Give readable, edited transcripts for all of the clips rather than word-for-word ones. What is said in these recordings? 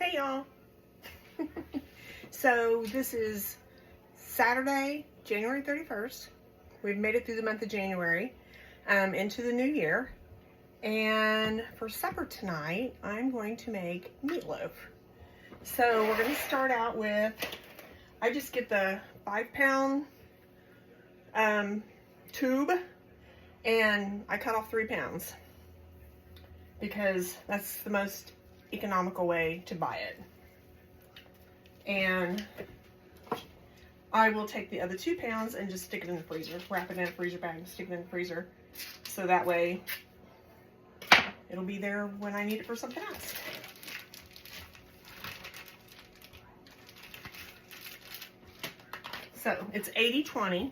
Hey y'all. So this is Saturday, January 31st. We've made it through the month of January, into the new year. And for supper tonight, I'm going to make meatloaf. So we're going to start out with, I just get the 5-pound tube and I cut off 3 pounds because that's the most economical way to buy it. And I will take the other 2 pounds and just stick it in the freezer, wrap it in a freezer bag and stick it in the freezer, so that way it'll be there when I need it for something else. So it's 80-20.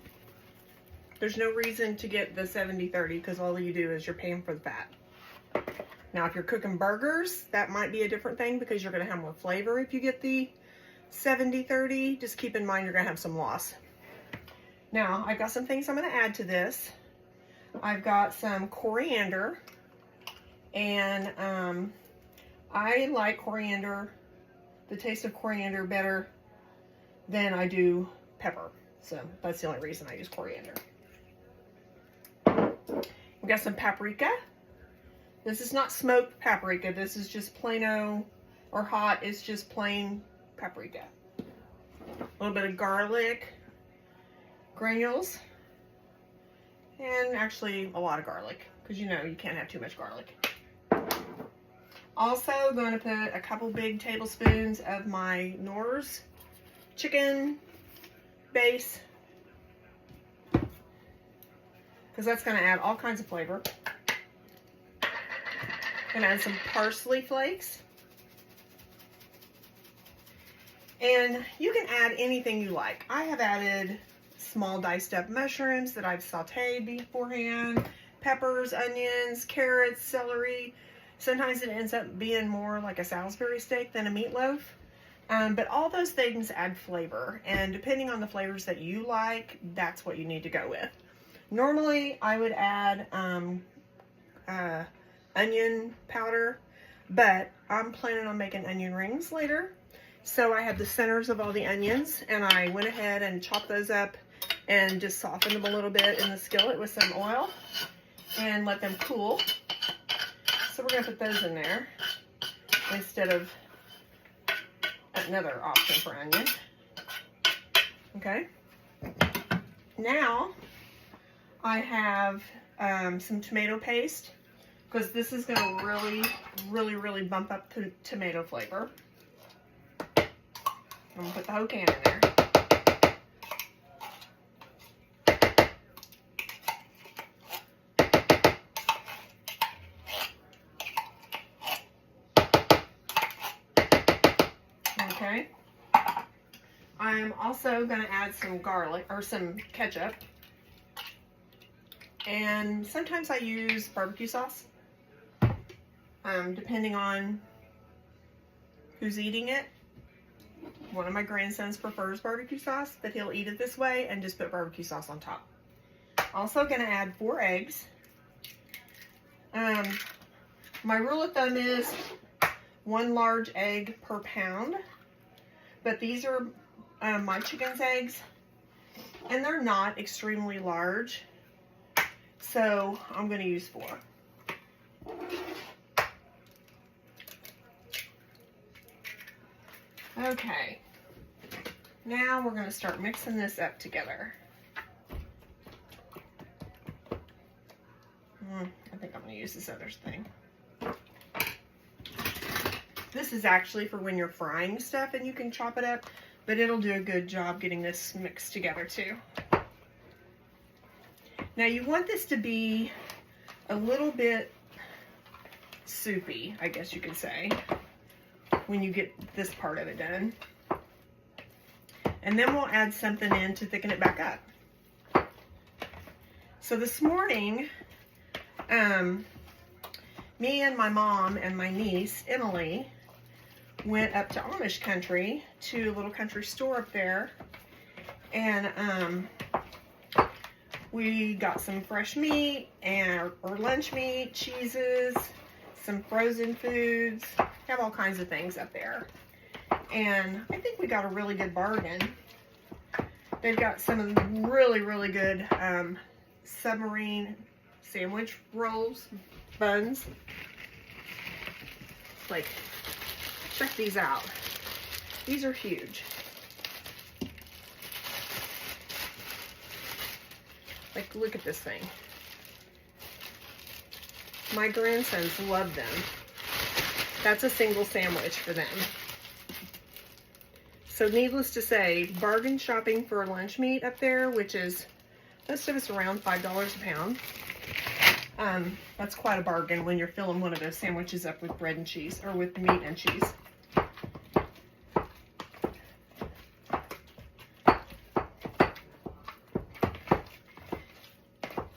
There's no reason to get the 70-30 because all you do is you're paying for the fat. Now, if you're cooking burgers, that might be a different thing because you're going to have more flavor if you get the 70-30. Just keep in mind you're going to have some loss. Now, I've got some things I'm going to add to this. I've got some coriander, and I like coriander, the taste of coriander better than I do pepper. So that's the only reason I use coriander. We got some paprika. This is not smoked paprika. This is just plain or hot. It's just plain paprika. A little bit of garlic granules. And actually a lot of garlic, because you know you can't have too much garlic. Also going to put a couple big tablespoons of my Knorr's chicken base, because that's going to add all kinds of flavor. Gonna add some parsley flakes. And you can add anything you like. I have added small diced up mushrooms that I've sauteed beforehand, peppers, onions, carrots, celery. Sometimes it ends up being more like a Salisbury steak than a meatloaf. But all those things add flavor, and depending on the flavors that you like, that's what you need to go with. Normally, I would add onion powder, but I'm planning on making onion rings later. So I have the centers of all the onions, and I went ahead and chopped those up and just softened them a little bit in the skillet with some oil and let them cool. So we're going to put those in there instead of another option for onion. Okay. Now I have some tomato paste, because this is going to really bump up the tomato flavor. I'm going to put the whole can in there. Okay. I'm also going to add some garlic, or some ketchup. And sometimes I use barbecue sauce. Depending on who's eating it. One of my grandsons prefers barbecue sauce, but he'll eat it this way and just put barbecue sauce on top. Also going to add 4 eggs. My rule of thumb is 1 large egg per pound, but these are my chicken's eggs, and they're not extremely large, so I'm going to use 4. Okay, now we're going to start mixing this up together. I think I'm going to use this other thing. This is actually for when you're frying stuff and you can chop it up, but it'll do a good job getting this mixed together too. Now you want this to be a little bit soupy, I guess you could say, when you get this part of it done. And then we'll add something in to thicken it back up. So this morning, me and my mom and my niece, Emily, went up to Amish country to a little country store up there, and we got some fresh meat and or lunch meat, cheeses, some frozen foods, have all kinds of things up there. And I think we got a really good bargain. They've got some of the really, really good submarine sandwich rolls, buns. Like, check these out. These are huge. Like, look at this thing. My grandsons love them. That's a single sandwich for them. So needless to say, bargain shopping for lunch meat up there, which is, most of it's around $5 a pound. That's quite a bargain when you're filling one of those sandwiches up with bread and cheese, or with meat and cheese.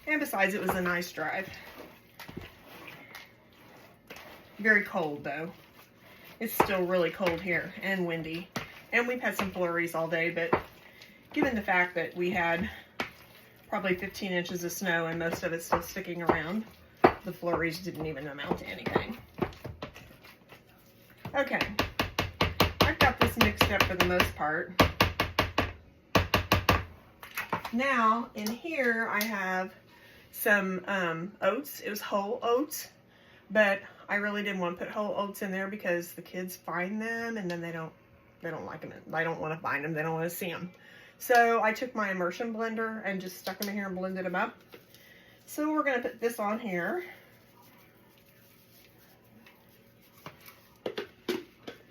And besides, it was a nice drive. Very cold though. It's still really cold here and windy. And we've had some flurries all day, but given the fact that we had probably 15 inches of snow and most of it still sticking around, the flurries didn't even amount to anything. Okay, I've got this mixed up for the most part. Now, in here I have some oats. It was whole oats, but I really didn't want to put whole oats in there because the kids find them and then they don't like them. They don't want to find them. They don't want to see them. So I took my immersion blender and just stuck them in here and blended them up. So we're going to put this on here.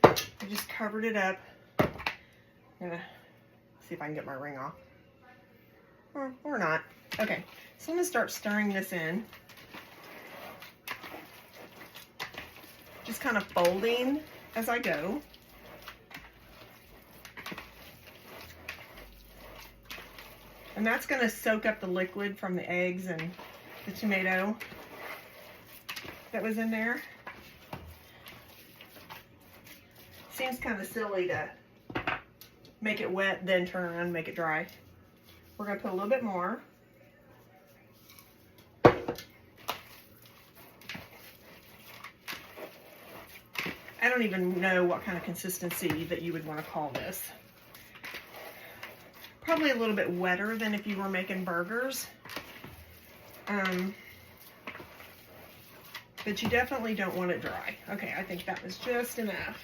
I just covered it up. I'm going to see if I can get my ring off. Or not. Okay, so I'm going to start stirring this in. Just kind of folding as I go. And that's going to soak up the liquid from the eggs and the tomato that was in there. Seems kind of silly to make it wet, then turn around and make it dry. We're going to put a little bit more. I don't even know what kind of consistency that you would want to call this. Probably a little bit wetter than if you were making burgers. But you definitely don't want it dry. Okay, I think that was just enough.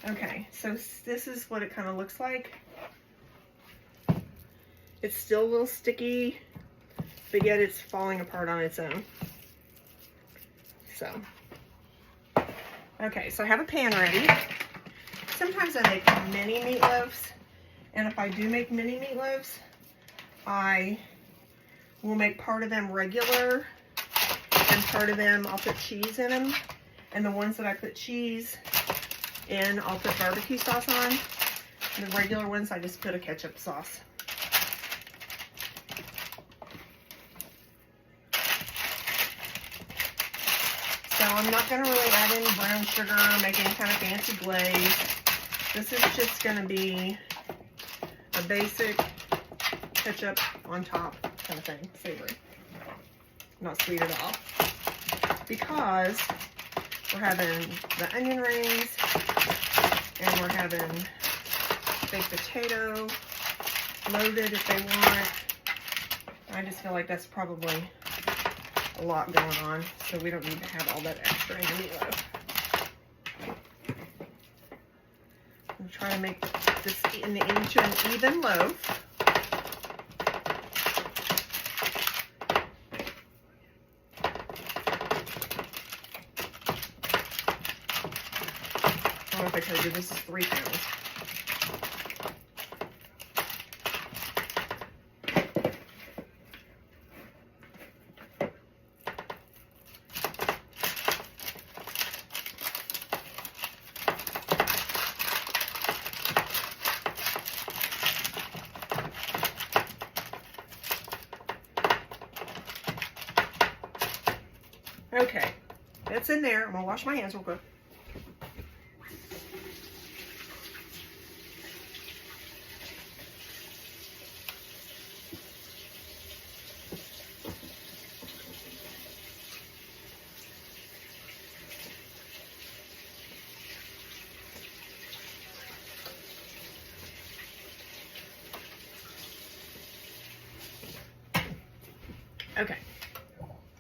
Okay, so this is what it kind of looks like. It's still a little sticky, but yet it's falling apart on its own. So, okay, so I have a pan ready. Sometimes I make mini meatloaves, and if I do make mini meatloaves, I will make part of them regular, and part of them I'll put cheese in them, and the ones that I put cheese in, I'll put barbecue sauce on. The regular ones, I just put a ketchup sauce. So I'm not going to really add any brown sugar, make any kind of fancy glaze. This is just going to be a basic ketchup on top kind of thing, savory. Not sweet at all. Because we're having the onion rings, and we're having baked potato, loaded if they want. I just feel like that's probably a lot going on, so we don't need to have all that extra in the meatloaf. I'm trying to make this into an even loaf. I don't know if I told you, this is 3 pounds. Okay, that's in there. I'm gonna wash my hands real quick.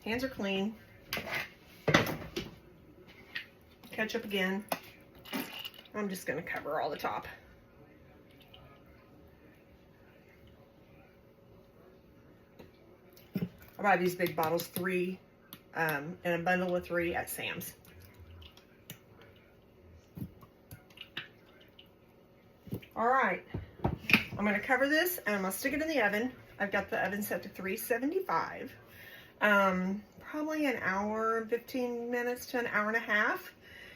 Hands are clean. Ketchup again. I'm just going to cover all the top. I buy these big bottles, 3 in a bundle of 3 at Sam's. All right, I'm going to cover this and I'm going to stick it in the oven. I've got the oven set to 375. Probably an hour, 15 minutes to an hour and a half.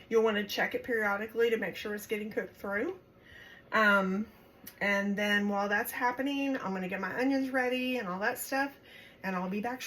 You'll want to check it periodically to make sure it's getting cooked through. And then while that's happening, I'm going to get my onions ready and all that stuff, and I'll be back shortly.